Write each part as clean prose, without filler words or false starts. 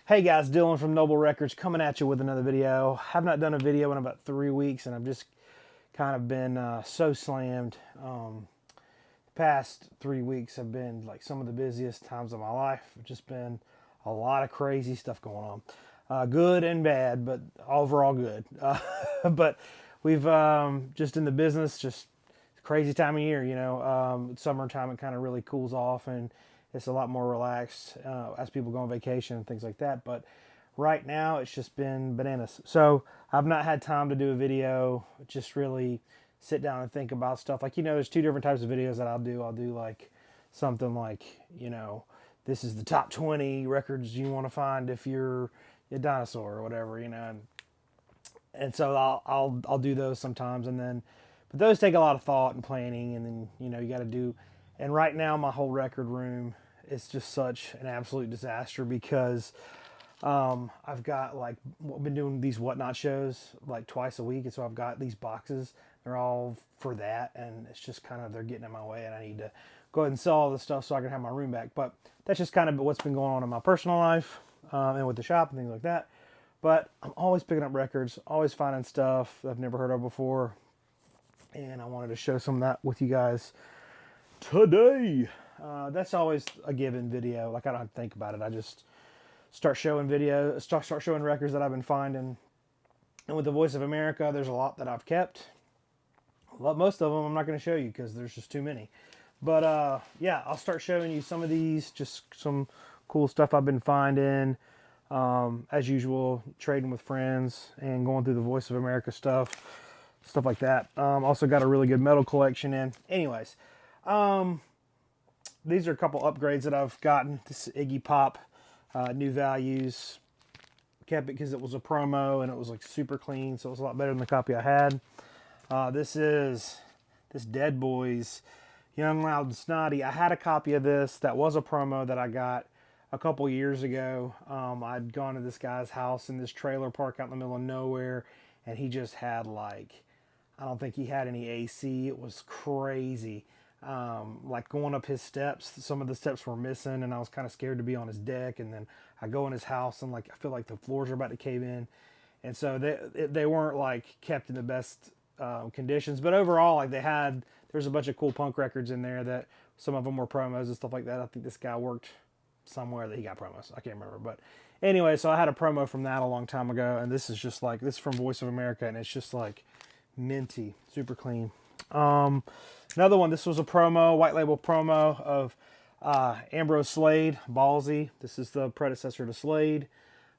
Hey guys, Dylan from Noble Records coming at you with another video. Have not done a video in about 3 weeks, and I've just kind of been so slammed. The past 3 weeks have been like some of the busiest times of my life. It's just been a lot of crazy stuff going on, good and bad, but overall good. But we've just in the business, just crazy time of year. Summertime it kind of really cools off and it's a lot more relaxed as people go on vacation and things like that. But right now it's just been bananas. So I've not had time to do a video, just really sit down and think about stuff. Like, there's two different types of videos that I'll do. I'll do like something like, this is the top 20 records you want to find if you're a dinosaur or whatever, and so I'll do those sometimes, and then but those take a lot of thought and planning, and then you got to do. And right now my whole record room is just such an absolute disaster because I've got like been doing these whatnot shows like twice a week, and so I've got these boxes. They're all for that, and it's just kind of they're getting in my way, and I need to go ahead and sell all this stuff so I can have my room back. But that's just kind of what's been going on in my personal life and with the shop and things like that. But I'm always picking up records, always finding stuff that I've never heard of before, and I wanted to share some of that with you guys today. That's always a given video. Like, I don't have to think about it. I just start showing start showing records that I've been finding. And with the Voice of America, there's a lot that I've kept. Most of them I'm not going to show you because there's just too many. But yeah, I'll start showing you some of these, just some cool stuff I've been finding. As usual, trading with friends and going through the Voice of America stuff like that. Also got a really good metal collection in. Anyways, these are a couple upgrades that I've gotten. This is Iggy Pop, New Values. Kept it because it was a promo and it was like super clean, so it was a lot better than the copy I had. This is Dead Boys, Young, Loud, and Snotty. I had a copy of this that was a promo that I got a couple years ago. I'd gone to this guy's house in this trailer park out in the middle of nowhere, and he just had like, I don't think he had any AC. It was crazy. Like going up his steps, some of the steps were missing, and I was kind of scared to be on his deck. And then I go in his house, and like I feel like the floors are about to cave in, and so they weren't like kept in the best conditions. But overall, like there's a bunch of cool punk records in there that some of them were promos and stuff like that. I think this guy worked somewhere that he got promos. I can't remember, but anyway, so I had a promo from that a long time ago, and this is just like, this is from Voice of America, and it's just like minty, super clean. Another one, this was a promo, white label promo of Ambrose Slade, Ballsy. This is the predecessor to Slade.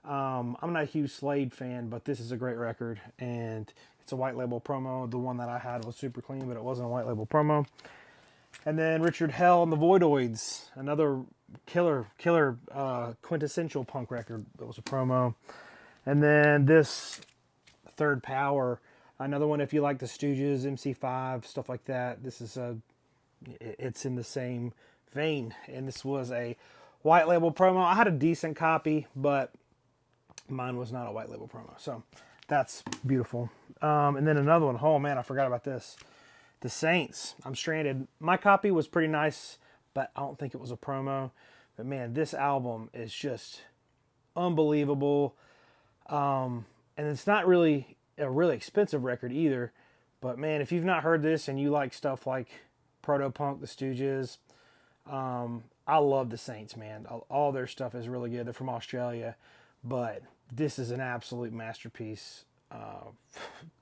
I'm not a huge Slade fan, but this is a great record, and it's a white label promo. The one that I had was super clean, but it wasn't a white label promo. And then Richard Hell and the Voidoids, another killer quintessential punk record that was a promo. And then this Third Power, another one if you like the Stooges, MC5, stuff like that. This is it's in the same vein, and this was a white label promo. I had a decent copy, but mine was not a white label promo, so that's beautiful. And then another one, oh man, I forgot about this. The Saints, I'm Stranded. My copy was pretty nice, but I don't think it was a promo. But man, this album is just unbelievable. And it's not really a really expensive record either. But man, if you've not heard this and you like stuff like Proto-Punk, the Stooges, I love the Saints, man. All their stuff is really good. They're from Australia, but this is an absolute masterpiece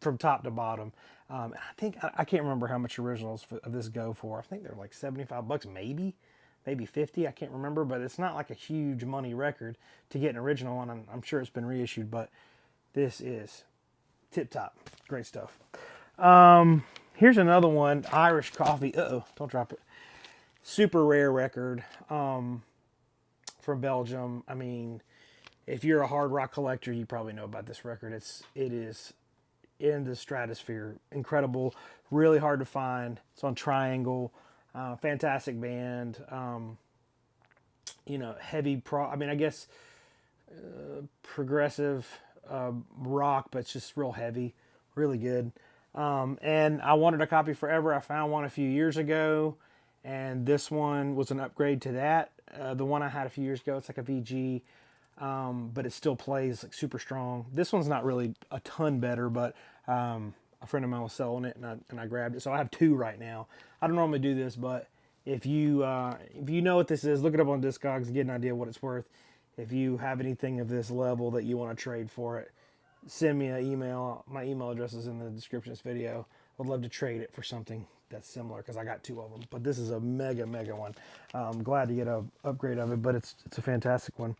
from top to bottom. I think I can't remember how much originals of this go for. I think they're like $75, maybe 50. I can't remember, but it's not like a huge money record to get an original one. I'm sure it's been reissued, but this is tip top, great stuff. Here's another one, Irish Coffee. Don't drop it. Super rare record from Belgium. I mean, if you're a hard rock collector, you probably know about this record. It is in the stratosphere. Incredible, really hard to find. It's on Triangle. Fantastic band. Heavy I guess progressive rock, but it's just real heavy, really good. And I wanted a copy forever. I found one a few years ago, and this one was an upgrade to that. The one I had a few years ago, it's like a VG. but it still plays like super strong. This one's not really a ton better, but a friend of mine was selling it, and I grabbed it. So I have two right now. I don't normally do this, but if you know what this is, look it up on Discogs and get an idea of what it's worth. If you have anything of this level that you want to trade for it, send me an email. My email address is in the description of this video. I'd love to trade it for something that's similar because I got two of them. But this is a mega one. I'm glad to get an upgrade of it, but it's a fantastic one.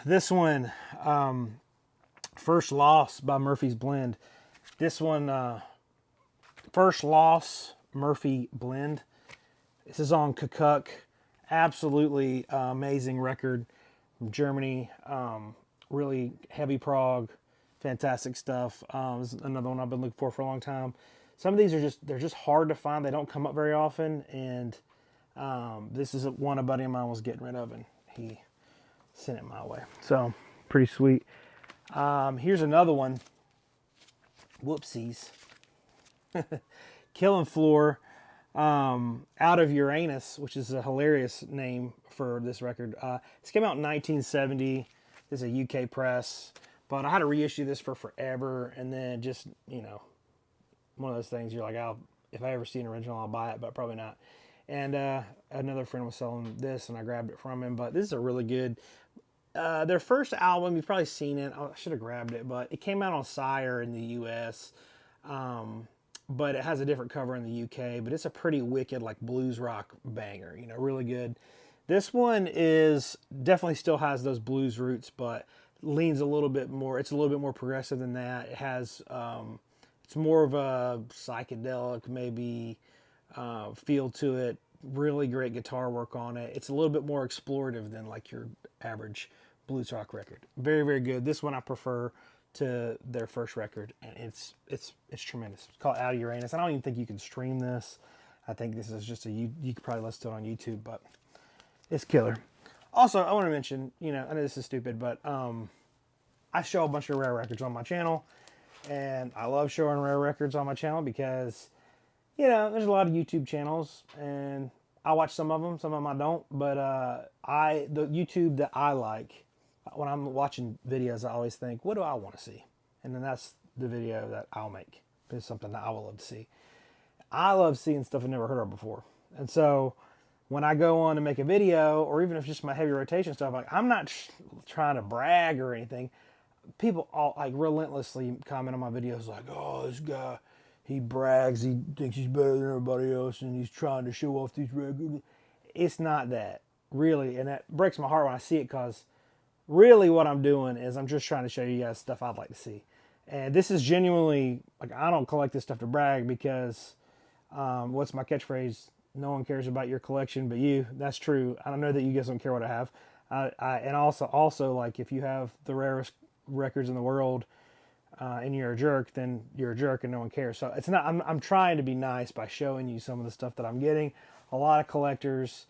This one, First Loss by Murphy's Blend. This one, First Loss Murphy Blend. This is on Kukuk. Absolutely amazing record from Germany. Really heavy prog, fantastic stuff. This is another one I've been looking for a long time. Some of these are they're just hard to find. They don't come up very often, and this is one a buddy of mine was getting rid of, and he sent it my way. So pretty sweet. Here's another one. Whoopsies. Killing Floor. Out of Uranus, which is a hilarious name for this record. This came out in 1970. This is a UK press, but I had to reissue this for forever, and then just, one of those things you're like, if I ever see an original, I'll buy it, but probably not. And another friend was selling this, and I grabbed it from him, but this is a really good, their first album, you've probably seen it. I should have grabbed it, but it came out on Sire in the US. But it has a different cover in the UK, but it's a pretty wicked, like, blues rock banger, really good. This one is definitely still has those blues roots, but leans a little bit more. It's a little bit more progressive than that. It has, it's more of a psychedelic, maybe, feel to it. Really great guitar work on it. It's a little bit more explorative than, like, your average blues rock record. Very, very good. This one I prefer to their first record, and it's tremendous. It's called Out of Uranus. I don't even think you can stream this. I think this is just you could probably listen to it on YouTube, but it's killer. Also, I want to mention, I know this is stupid, but I show a bunch of rare records on my channel, and I love showing rare records on my channel because, there's a lot of YouTube channels, and I watch some of them I don't, but the YouTube that I like, when I'm watching videos, I always think, what do I want to see? And then that's the video that I'll make. It's something that I will love to see. I love seeing stuff I've never heard of before. And so when I go on to make a video, or even if it's just my heavy rotation stuff, like, I'm not trying to brag or anything. People all like relentlessly comment on my videos like, oh, this guy, he brags, he thinks he's better than everybody else, and he's trying to show off these records. It's not that, really. And that breaks my heart when I see it, because really what I'm doing is I'm just trying to show you guys stuff I'd like to see. And this is genuinely, like, I don't collect this stuff to brag because, what's my catchphrase? No one cares about your collection but you. That's true. I don't know that you guys don't care what I have. And also, like, if you have the rarest records in the world, and you're a jerk, then you're a jerk and no one cares. So it's not, I'm trying to be nice by showing you some of the stuff that I'm getting. A lot of collectors,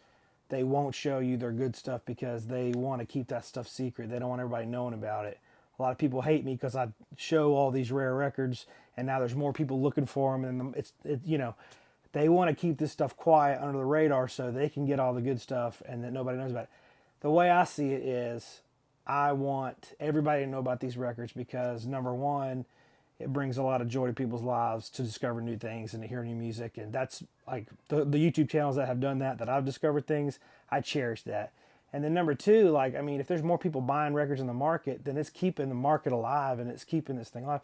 they won't show you their good stuff because they want to keep that stuff secret. They don't want everybody knowing about it. A lot of people hate me because I show all these rare records, and now there's more people looking for them, and they want to keep this stuff quiet under the radar so they can get all the good stuff and that nobody knows about it. The way I see it is, I want everybody to know about these records because, number one, it brings a lot of joy to people's lives to discover new things and to hear new music. And that's like the YouTube channels that have done that I've discovered things, I cherish that. And then number two, like, I mean, if there's more people buying records in the market, then it's keeping the market alive and it's keeping this thing alive.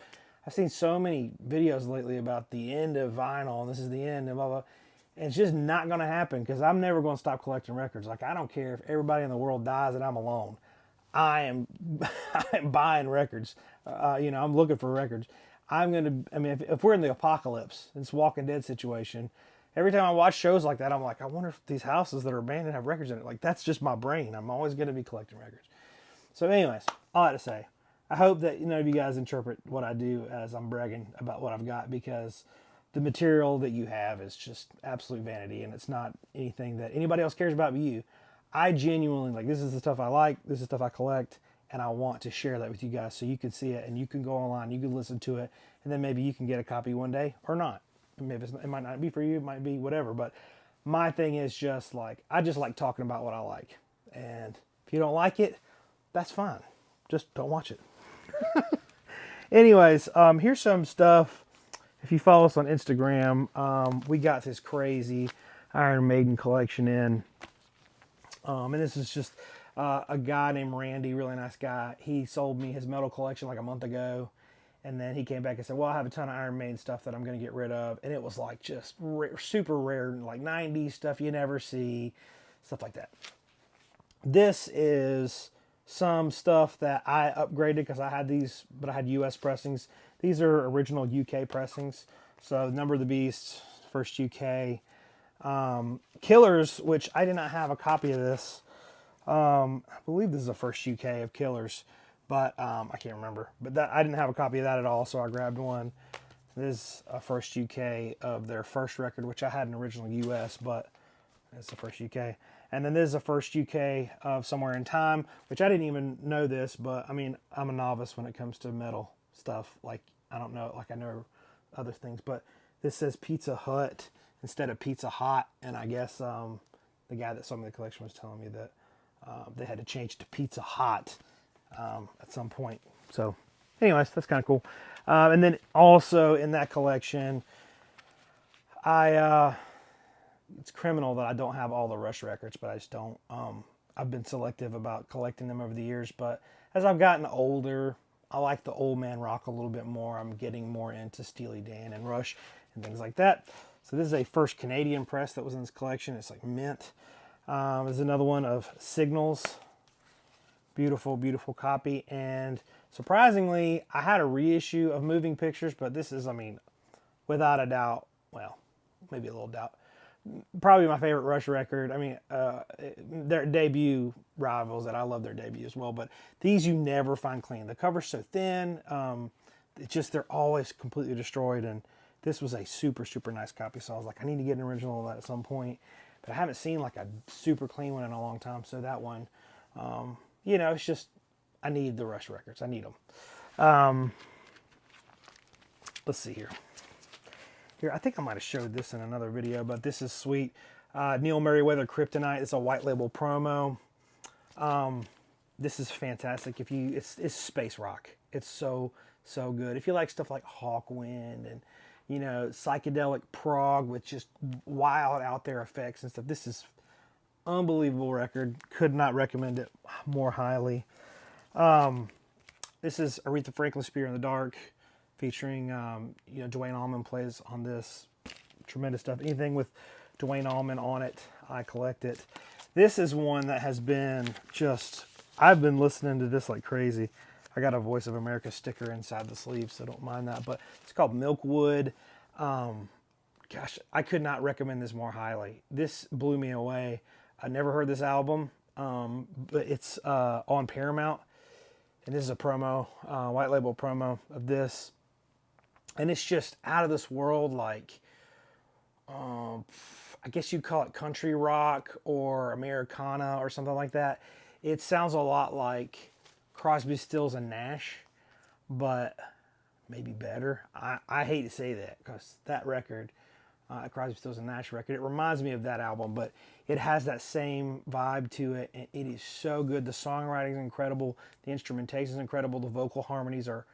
I've seen so many videos lately about the end of vinyl, and this is the end, and blah, blah. And it's just not going to happen because I'm never going to stop collecting records. Like, I don't care if everybody in the world dies and I'm alone. I am buying records. I'm looking for records. If we're in the apocalypse, this Walking Dead situation, every time I watch shows like that, I'm like, I wonder if these houses that are abandoned have records in it. Like, that's just my brain. I'm always going to be collecting records. So anyways, all I had to say, I hope that none of you guys interpret what I do as I'm bragging about what I've got, because the material that you have is just absolute vanity, and it's not anything that anybody else cares about but you. I genuinely, like, this is the stuff I like, this is the stuff I collect, and I want to share that with you guys so you can see it and you can go online, you can listen to it, and then maybe you can get a copy one day or not. Maybe it might not be for you, it might be whatever, but my thing is just like, I just like talking about what I like. And if you don't like it, that's fine. Just don't watch it. Anyways, here's some stuff. If you follow us on Instagram, we got this crazy Iron Maiden collection in. And this is just a guy named Randy, really nice guy. He sold me his metal collection like a month ago. And then he came back and said, well, I have a ton of Iron Maiden stuff that I'm going to get rid of. And it was like just super rare, like 90s stuff you never see, stuff like that. This is some stuff that I upgraded because I had these, but I had US pressings. These are original UK pressings. So Number of the Beast, first UK. Killers, which I did not have a copy of this. I believe this is the first UK of Killers, but I can't remember. But that I didn't have a copy of that at all, so I grabbed one. This is a first UK of their first record, which I had an original US, but it's the first UK. And then this is the first UK of Somewhere in Time, which I didn't even know this, but I mean, I'm a novice when it comes to metal stuff. Like, I don't know, like I know other things, but this says Pizza Hut instead of Pizza Hot. And I guess the guy that sold me the collection was telling me that they had to change to Pizza Hot at some point. So anyways, that's kind of cool. And then also in that collection, it's criminal that I don't have all the Rush records, but I just don't. I've been selective about collecting them over the years, but as I've gotten older, I like the old man rock a little bit more. I'm getting more into Steely Dan and Rush and things like that. So this is a first Canadian press that was in this collection. It's like mint. There's another one of Signals. Beautiful, beautiful copy. And surprisingly, I had a reissue of Moving Pictures, but this is, I mean, without a doubt, well, maybe a little doubt, probably my favorite Rush record. I mean, their debut Rivals, that I love their debut as well, but these you never find clean. The cover's so thin, it's just, they're always completely destroyed, and this was a super nice copy, so I was like, I need to get an original of that at some point, but I haven't seen like a super clean one in a long time, so that one, you know, it's just, I need the Rush records. I need them. Let's see here. Here, I think I might have showed this in another video, but this is sweet. Neil Merriweather Kryptonite. It's a white label promo. This is fantastic. If you, it's space rock. It's so good. If you like stuff like Hawkwind and, you know, psychedelic prog with just wild out there effects and stuff, this is unbelievable record. Could not recommend it more highly. This is Aretha Franklin, Spear in the Dark, featuring, you know, Duane Allman plays on this. Tremendous stuff. Anything with Duane Allman on it, I collect it. This is one that has been just, I've been listening to this like crazy. I got a Voice of America sticker inside the sleeve, so don't mind that. But it's called Milkwood. Gosh, I could not recommend this more highly. This blew me away. I never heard this album, but it's on Paramount. And this is a promo, white label promo of this. And it's just out of this world, like, I guess you'd call it country rock or Americana or something like that. It sounds a lot like Crosby, Stills, and Nash, but maybe better. I hate to say that because that record, Crosby, Stills, and Nash record, it reminds me of that album, but it has that same vibe to it, and it is so good. The songwriting is incredible. The instrumentation is incredible. The vocal harmonies are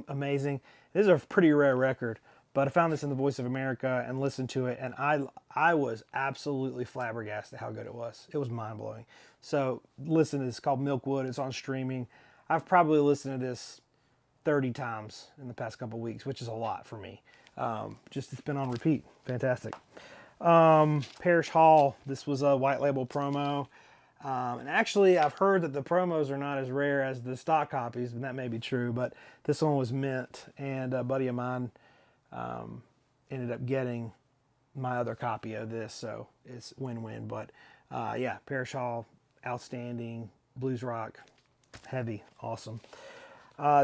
amazing. This is a pretty rare record, but I found this in the Voice of America and listened to it, and I was absolutely flabbergasted how good it was. It was mind-blowing. So listen to this. It's called Milkwood. It's on streaming. I've probably listened to this 30 times in the past couple of weeks, which is a lot for me. Just it's been on repeat. Fantastic. Parish Hall. This was a white label promo. And actually, I've heard that the promos are not as rare as the stock copies, and that may be true, but this one was mint, and a buddy of mine ended up getting my other copy of this, so it's win-win. But yeah, Parish Hall, outstanding, blues rock, heavy, awesome.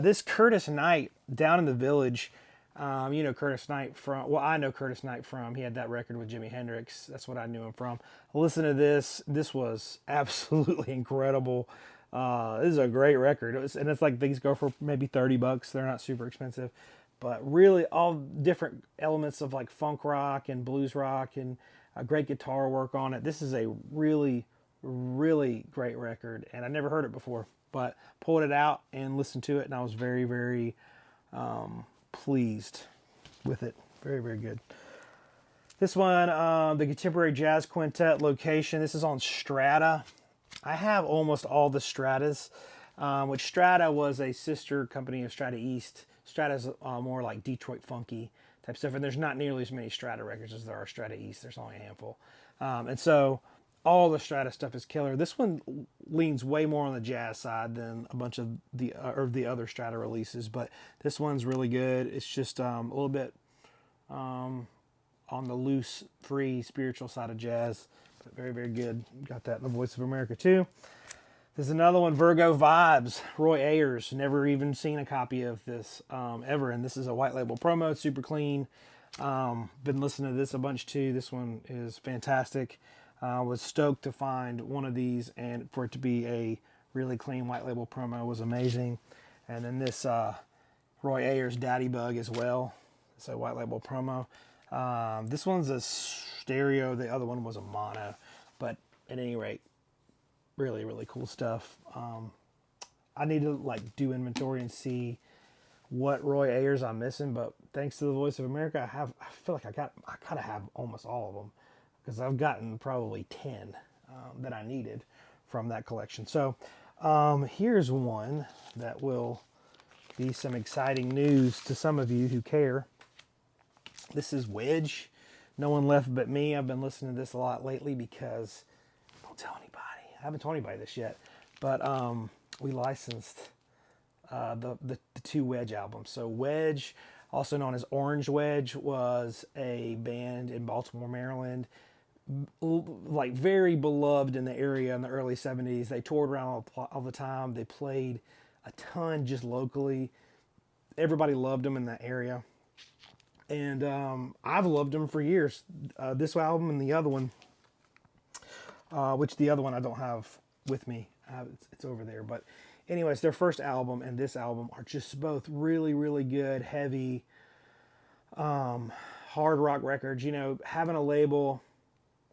This Curtis Knight, Down in the Village. You know Curtis Knight from, well, I know Curtis Knight from, he had that record with Jimi Hendrix. That's what I knew him from. Listen to this. This was absolutely incredible. This is a great record. And it's like these go for maybe $30. They're not super expensive, but really all different elements of like funk rock and blues rock and great guitar work on it. This is a really great record, and I never heard it before, but pulled it out and listened to it, and I was very, very pleased with it. Very, very good. This one, the Contemporary Jazz Quintet Location. This is on Strata. I have almost all the Stratas, which Strata was a sister company of Strata East. Strata's more like Detroit funky type stuff, and there's not nearly as many Strata records as there are Strata East. There's only a handful. And so all the Strata stuff is killer. This one leans way more on the jazz side than a bunch of the other Strata releases, but this one's really good. It's just a little bit on the loose, free, spiritual side of jazz, but very, very good. Got that in the Voice of America too. There's another one, Virgo Vibes, Roy Ayers. Never even seen a copy of this ever, and this is a white label promo. It's super clean. Been listening to this a bunch too. This one is fantastic. Was stoked to find one of these, and for it to be a really clean white label promo was amazing. And then this Roy Ayers Daddy Bug as well. It's a white label promo. This one's a stereo. The other one was a mono, but at any rate, really, really cool stuff. I need to like do inventory and see what Roy Ayers I'm missing, but thanks to the Voice of America, I feel like I gotta have almost all of them, because I've gotten probably 10 that I needed from that collection. So here's one that will be some exciting news to some of you who care. This is Wedge, No One Left But Me. I've been listening to this a lot lately because, don't tell anybody. I haven't told anybody this yet, but we licensed the 2 Wedge albums. So Wedge, also known as Orange Wedge, was a band in Baltimore, Maryland, like very beloved in the area in the early 70s. They toured around all the time. They played a ton just locally. Everybody loved them in that area. And I've loved them for years. This album and the other one, which the other one I don't have with me. It's over there. But anyways, their first album and this album are just both really, really good, heavy, hard rock records. You know, having a label,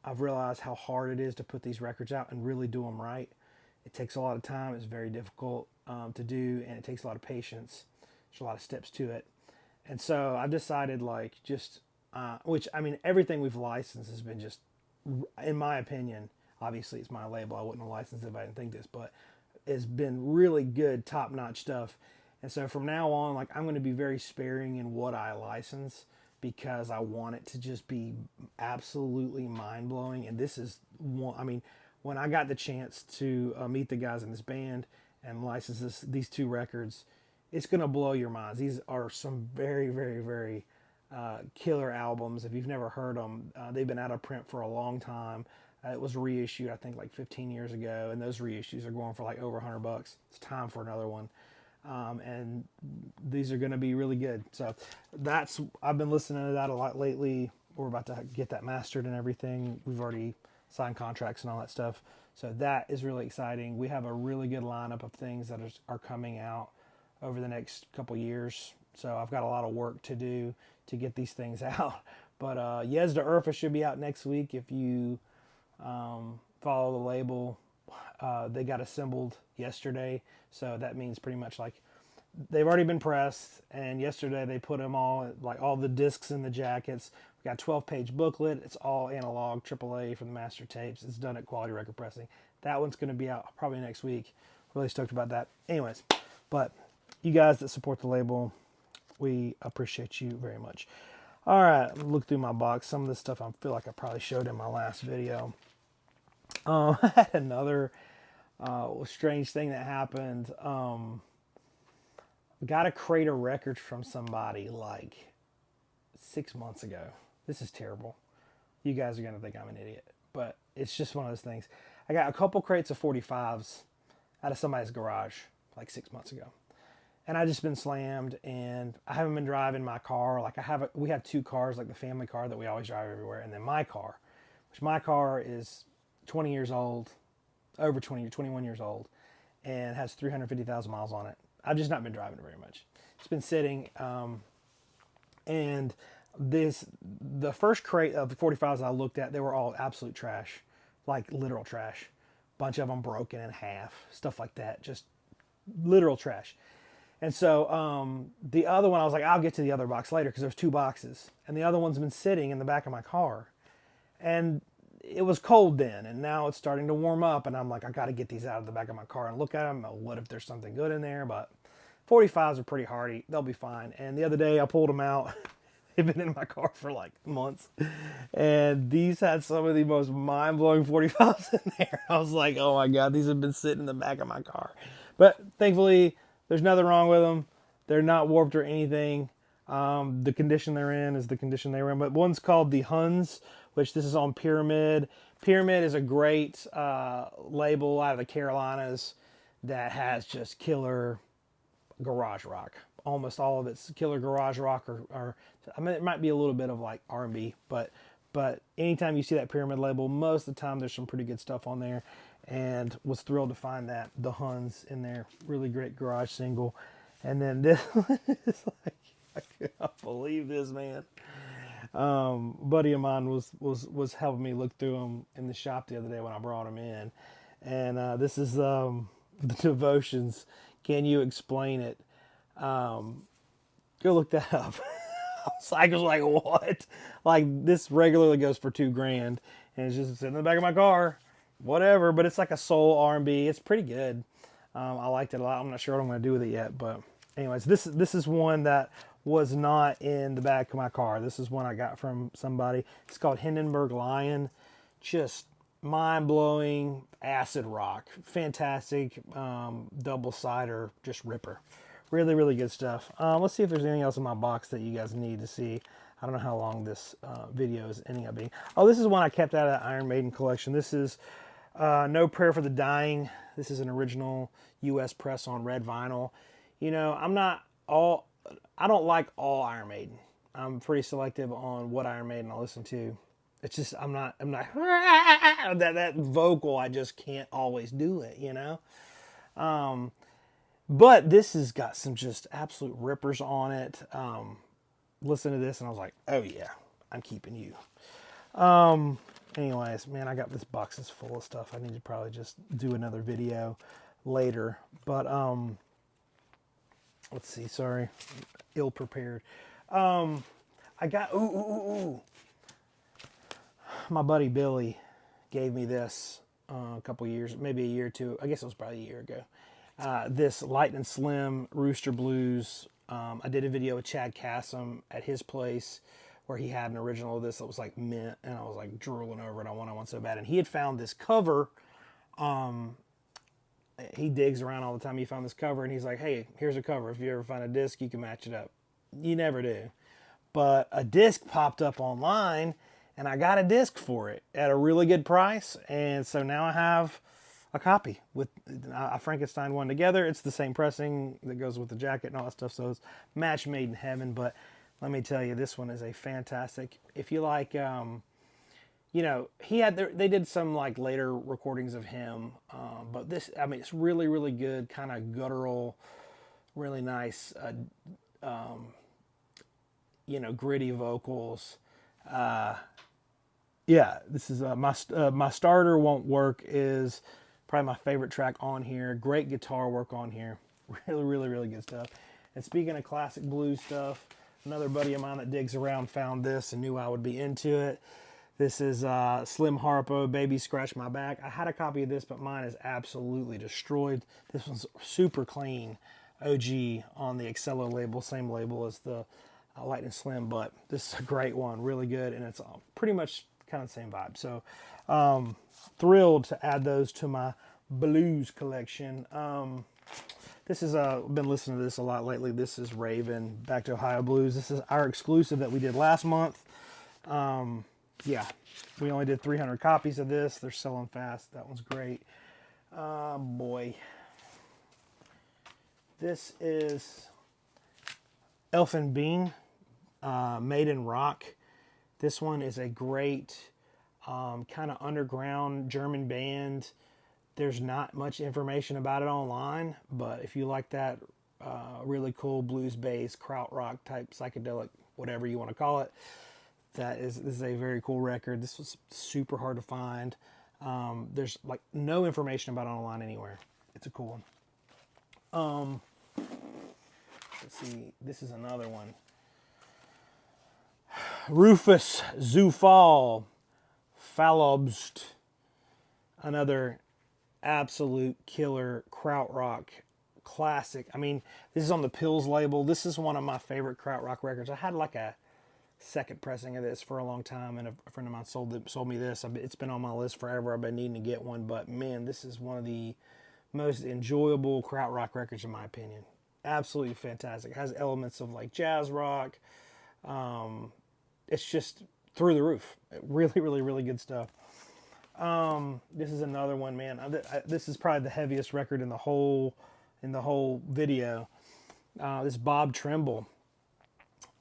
I've realized how hard it is to put these records out and really do them right. It takes a lot of time. It's very difficult to do, and it takes a lot of patience. There's a lot of steps to it. And so I've decided, like, just, which, I mean, everything we've licensed has been just, in my opinion, obviously it's my label. I wouldn't have licensed it if I didn't think this, but it's been really good, top-notch stuff. And so from now on, like, I'm going to be very sparing in what I license, because I want it to just be absolutely mind-blowing. And this is one, I mean, when I got the chance to meet the guys in this band and license these 2 records, it's going to blow your minds. These are some very, very, very killer albums. If you've never heard them, they've been out of print for a long time. It was reissued, I think, like 15 years ago, and those reissues are going for like over $100. It's time for another one. And these are going to be really good. So I've been listening to that a lot lately. We're about to get that mastered and everything. We've already signed contracts and all that stuff. So that is really exciting. We have a really good lineup of things that are coming out over the next couple years. So I've got a lot of work to do to get these things out. But Yezda Urfa should be out next week. If you follow the label, they got assembled yesterday. So that means pretty much like they've already been pressed. And yesterday they put them all, like all the discs in the jackets. We got a 12-page booklet. It's all analog, AAA for the master tapes. It's done at Quality Record Pressing. That one's going to be out probably next week. Really stoked about that. Anyways, but you guys that support the label, we appreciate you very much. All right, look through my box. Some of this stuff I feel like I probably showed in my last video. I had another strange thing that happened. Got a crate of records from somebody like 6 months ago. This is terrible. You guys are going to think I'm an idiot, but it's just one of those things. I got a couple crates of 45s out of somebody's garage like 6 months ago. And I just been slammed, and I haven't been driving my car. Like we have 2 cars, like the family car that we always drive everywhere, and then my car, which my car is 20 years old, over 20, 21 years old, and has 350,000 miles on it. I've just not been driving it very much. It's been sitting, and the first crate of the 45s I looked at, they were all absolute trash, like literal trash. Bunch of them broken in half, stuff like that, just literal trash. And so the other one, I was like, I'll get to the other box later because there's 2 boxes. And the other one's been sitting in the back of my car. And it was cold then, and now it's starting to warm up. And I'm like, I got to get these out of the back of my car and look at them. What if there's something good in there? But 45s are pretty hardy. They'll be fine. And the other day I pulled them out. They've been in my car for like months. And these had some of the most mind-blowing 45s in there. I was like, oh my God, these have been sitting in the back of my car. But thankfully, there's nothing wrong with them. They're not warped or anything. The condition they're in is the condition they were in. But one's called the Huns, which this is on Pyramid. Pyramid is a great label out of the Carolinas that has just killer garage rock. Almost all of it's killer garage rock, or I mean, it might be a little bit of like R&B, but anytime you see that Pyramid label, most of the time there's some pretty good stuff on there, and was thrilled to find that the Huns in there. Really great garage single. And then this one is like, I cannot believe this, man. Buddy of mine was helping me look through them in the shop the other day when I brought them in, and this is the Devotions. Can you explain it? Go look that up. I was like, what? Like, this regularly goes for $2,000, and it's just sitting in the back of my car. Whatever, but it's like a soul R&B. It's pretty good. I liked it a lot. I'm not sure what I'm going to do with it yet, but anyways, this is one that was not in the back of my car. This is one I got from somebody. It's called Hindenburg Lion. Just mind-blowing acid rock. Fantastic double-sider, just ripper. Really, really good stuff. Let's see if there's anything else in my box that you guys need to see. I don't know how long this video is ending up being. Oh, this is one I kept out of the Iron Maiden collection. This is No Prayer for the Dying. This is an original U.S. press on red vinyl. You know, I don't like all Iron Maiden. I'm pretty selective on what Iron Maiden I listen to. It's just, I'm not that vocal, I just can't always do it, you know? But this has got some just absolute rippers on it. Listen to this and I was like, oh yeah, I'm keeping you. Anyways, man, I got this box is full of stuff. I need to probably just do another video later. But let's see, sorry, ill prepared. I got my buddy Billy gave me this a couple years, maybe a year or two. I guess it was probably a year ago. This Light and Slim Rooster Blues. I did a video with Chad Kassem at his place where he had an original of this that was like mint, and I was like drooling over it. I want one so bad. And he had found this cover. He digs around all the time. He found this cover, and he's like, hey, here's a cover. If you ever find a disc, you can match it up. You never do. But a disc popped up online, and I got a disc for it at a really good price. And so now I have a copy with I Frankenstein one together. It's the same pressing that goes with the jacket and all that stuff. So it's match made in heaven. But let me tell you, this one is a fantastic. If you like, you know, they did some like later recordings of him. But this, I mean, it's really, really good, kind of guttural, really nice, you know, gritty vocals. Yeah, this is my starter won't work is probably my favorite track on here. Great guitar work on here. Really, really, really good stuff. And speaking of classic blues stuff, another buddy of mine that digs around found this and knew I would be into it. This is Slim Harpo, Baby Scratch My Back. I had a copy of this, but mine is absolutely destroyed. This one's super clean. OG on the Excello label, same label as the Light and Slim, but this is a great one, really good, and it's pretty much kind of the same vibe. So thrilled to add those to my blues collection. This is been listening to this a lot lately. This is Raven, Back to Ohio Blues. This is our exclusive that we did last month. Yeah, we only did 300 copies of this. They're selling fast. That one's great. Boy. This is Elfin Bean, Maiden Rock. This one is a great kind of underground German band. There's not much information about it online, but if you like that really cool blues bass, kraut rock type psychedelic, whatever you want to call it, this is a very cool record. This was super hard to find. There's like no information about it online anywhere. It's a cool one. Let's see, this is another one. Rufus Zufall Falobst, another absolute killer krautrock classic. I mean, this is on the Pills label. This is one of my favorite krautrock records. I had like a second pressing of this for a long time, and a friend of mine sold me this. It's been on my list forever. I've been needing to get one, but man, this is one of the most enjoyable krautrock records in my opinion. Absolutely fantastic. It has elements of like jazz rock. It's just through the roof. Really, really, really good stuff. This is another one, man. This is probably the heaviest record in the whole video. This Bob Trimble.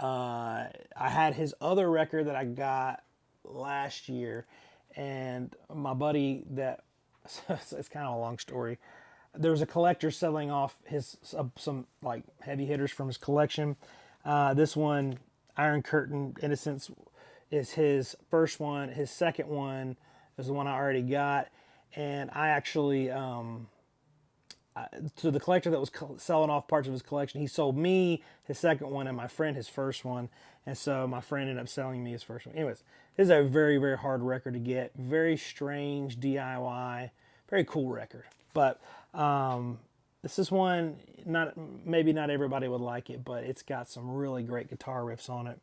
I had his other record that I got last year, and my buddy that it's kind of a long story. There was a collector selling off his some like heavy hitters from his collection. This one, Iron Curtain Innocence, is his first one. His second one is the one I already got, and I actually to the collector that was selling off parts of his collection, he sold me his second one and my friend his first one, and so my friend ended up selling me his first one. Anyways, this is a very, very hard record to get. Very strange DIY, very cool record. But this is one, maybe not everybody would like it, but it's got some really great guitar riffs on it.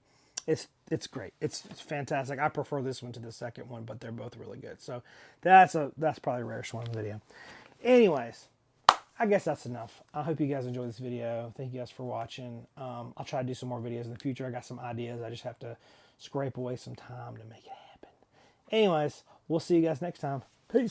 It's great. It's fantastic. I prefer this one to the second one, but they're both really good. So that's probably the rarest one in the video. Anyways, I guess that's enough. I hope you guys enjoyed this video. Thank you guys for watching. I'll try to do some more videos in the future. I got some ideas. I just have to scrape away some time to make it happen. Anyways, we'll see you guys next time. Peace.